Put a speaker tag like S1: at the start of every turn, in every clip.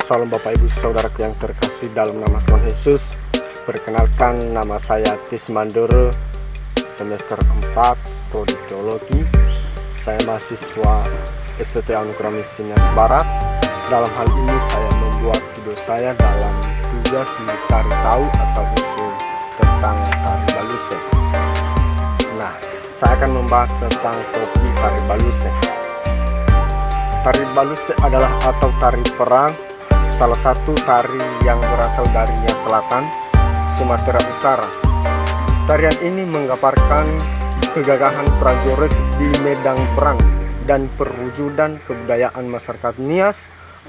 S1: Salam Bapak Ibu Saudaraku yang terkasih dalam nama Tuhan Yesus. Perkenalkan, nama saya Tis Mandoro, semester 4 Prodi Teologi. Saya mahasiswa STT Anugerah Misinya Barat. Dalam hal ini saya membuat video saya dalam tugas mencari tahu asal-usul tentang tari baluse. Nah, saya akan membahas tentang topik tari baluse. Tari baluse adalah atau tari perang, salah satu tari yang berasal dari Nias Selatan, Sumatera Utara. Tarian ini menggambarkan kegagahan prajurit di medan perang dan perwujudan kebudayaan masyarakat Nias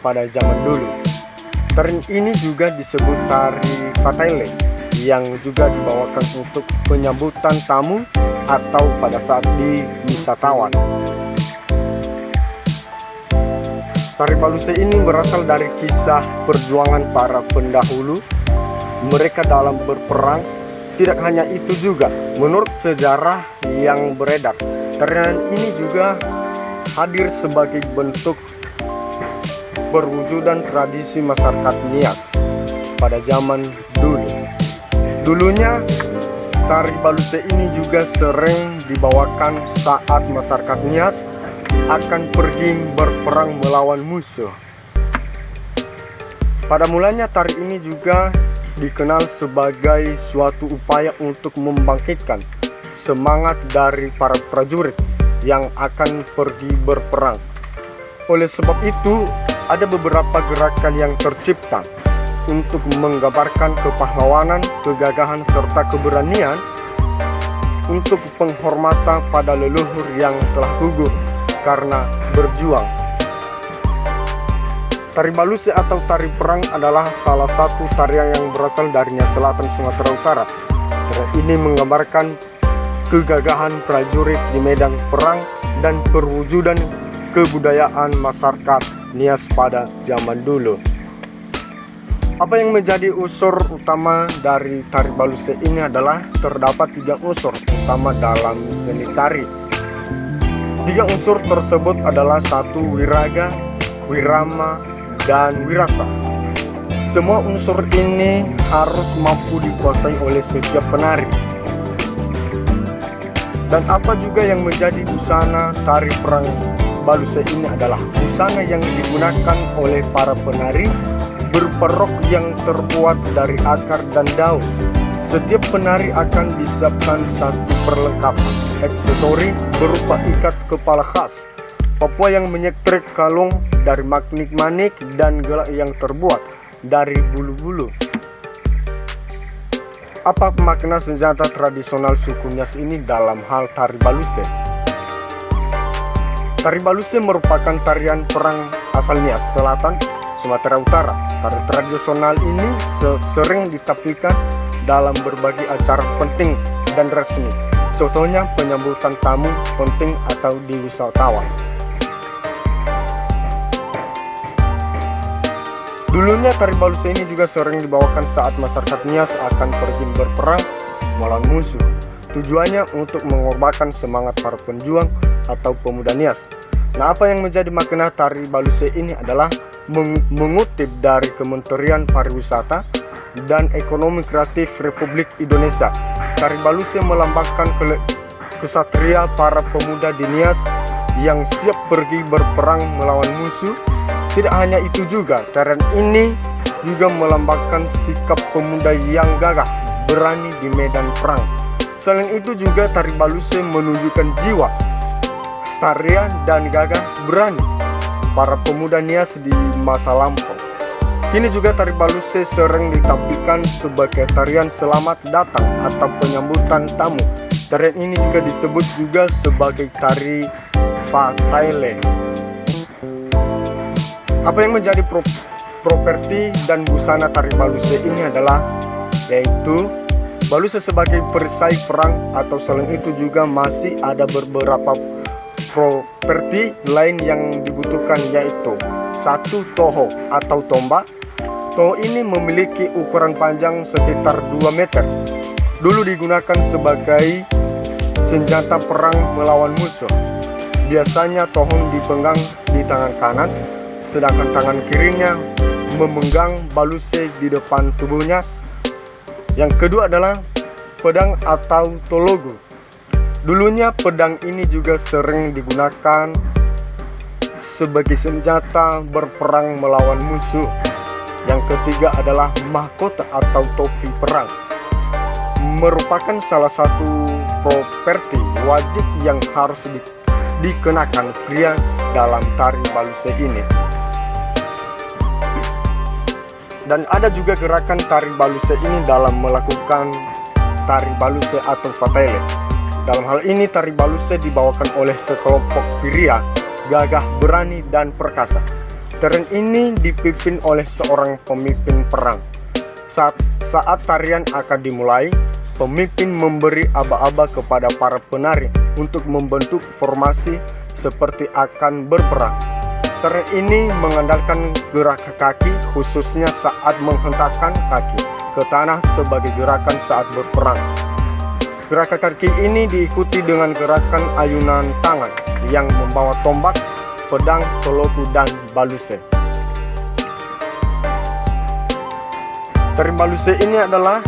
S1: pada zaman dulu. Tarian ini juga disebut tari Pataile, yang juga dibawakan untuk penyambutan tamu atau pada saat di wisatawan. Tari baluse ini berasal dari kisah perjuangan para pendahulu mereka dalam berperang. Tidak hanya itu juga, menurut sejarah yang beredar, tarian ini juga hadir sebagai bentuk perwujudan tradisi masyarakat Nias pada zaman dulu. Dulunya tari baluse ini juga sering dibawakan saat masyarakat Nias akan pergi berperang melawan musuh. Pada mulanya tari ini juga dikenal sebagai suatu upaya untuk membangkitkan semangat dari para prajurit yang akan pergi berperang. Oleh sebab itu, ada beberapa gerakan yang tercipta untuk menggambarkan kepahlawanan, kegagahan, serta keberanian untuk penghormatan pada leluhur yang telah gugur karena berjuang. Tari baluse atau tari perang adalah salah satu tarian yang berasal dari Nias Selatan, Sumatera Utara. Tarian ini menggambarkan kegagahan prajurit di medan perang dan perwujudan kebudayaan masyarakat Nias pada zaman dulu. Apa yang menjadi unsur utama dari tari baluse ini adalah terdapat 3 unsur utama dalam seni tari. 3 unsur tersebut adalah 1. Wiraga, wirama, dan wirasa. Semua unsur ini harus mampu dikuasai oleh setiap penari. Dan apa juga yang menjadi busana tari perang baluse ini adalah busana yang digunakan oleh para penari berperok yang terbuat dari akar dan daun. Setiap penari akan disiapkan satu perlengkapan aksesori berupa ikat kepala khas Papua yang menyetrek kalung dari manik-manik dan gelak yang terbuat dari bulu-bulu. Apa makna senjata tradisional suku Nias ini dalam hal tari baluse? Tari baluse merupakan tarian perang asal Nias Selatan, Sumatera Utara. Tari tradisional ini sering ditampilkan dalam berbagai acara penting dan resmi. Contohnya penyambutan tamu penting atau di wisatawan. Dulunya tari baluse ini juga sering dibawakan saat masyarakat Nias akan pergi berperang melawan musuh. Tujuannya untuk mengorbankan semangat para penjuang atau pemuda Nias. Nah, apa yang menjadi makna tari baluse ini adalah mengutip dari Kementerian Pariwisata dan Ekonomi Kreatif Republik Indonesia. Tari baluse melambangkan kesatria para pemuda di Nias yang siap pergi berperang melawan musuh. Tidak hanya itu juga, tarian ini juga melambangkan sikap pemuda yang gagah berani di medan perang. Selain itu juga tari baluse menunjukkan jiwa kesatria dan gagah berani para pemuda Nias di masa lampau. Kini juga tari baluse sering ditampilkan sebagai tarian selamat datang atau penyambutan tamu. Tarian ini juga disebut juga sebagai tari Pataile. Apa yang menjadi properti dan busana tari baluse ini adalah yaitu baluse sebagai perisai perang, atau selain itu juga masih ada beberapa properti lain yang dibutuhkan, yaitu 1. Toho atau tombak. Toho ini memiliki ukuran panjang sekitar 2 meter. Dulu digunakan sebagai senjata perang melawan musuh. Biasanya tohong dipegang di tangan kanan, sedangkan tangan kirinya memegang baluse di depan tubuhnya. Yang kedua adalah pedang atau tologo. Dulunya pedang ini juga sering digunakan sebagai senjata berperang melawan musuh. Yang ketiga adalah mahkota atau topi perang. Merupakan salah satu properti wajib yang harus dikenakan pria dalam tari baluse ini. Dan ada juga gerakan tari baluse ini dalam melakukan tari baluse atau fatele. Dalam hal ini tari baluse dibawakan oleh sekelompok pria gagah, berani, dan perkasa. Tarian ini dipimpin oleh seorang pemimpin perang. Saat tarian akan dimulai, pemimpin memberi aba-aba kepada para penari untuk membentuk formasi seperti akan berperang. Tarian ini mengandalkan gerak kaki, khususnya saat menghentakkan kaki ke tanah sebagai gerakan saat berperang. Gerakan kaki ini diikuti dengan gerakan ayunan tangan yang membawa tombak, pedang, tologo, dan baluse. Tari baluse ini adalah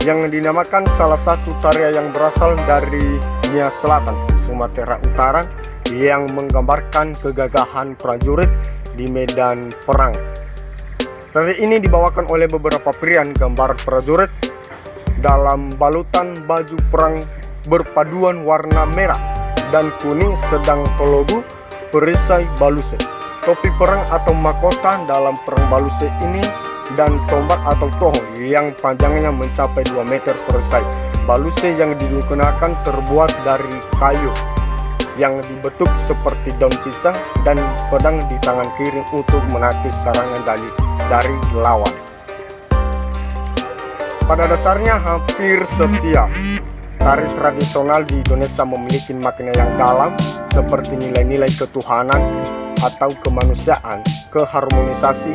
S1: yang dinamakan salah satu tarian yang berasal dari Nia Selatan, Sumatera Utara, yang menggambarkan kegagahan prajurit di medan perang. Tari ini dibawakan oleh beberapa pria gambar prajurit dalam balutan baju perang berpaduan warna merah dan kuning, sedang tologo perisai baluse. Topi perang atau mahkota dalam perang baluse ini dan tombak atau toho yang panjangnya mencapai 2 meter perisai. Baluse yang digunakan terbuat dari kayu yang dibentuk seperti daun pisang dan pedang di tangan kiri untuk menakis serangan dari lawan. Pada dasarnya hampir setiap tari tradisional di Indonesia memiliki makna yang dalam seperti nilai-nilai ketuhanan atau kemanusiaan, keharmonisasi,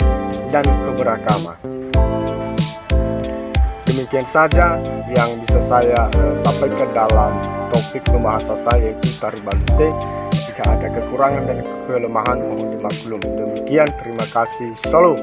S1: dan keberagaman. Demikian saja yang bisa saya sampaikan dalam topik pembahasan saya, yaitu tari baluse. Jika ada kekurangan dan kelemahan mohon dimaklum. Demikian, terima kasih. Salam.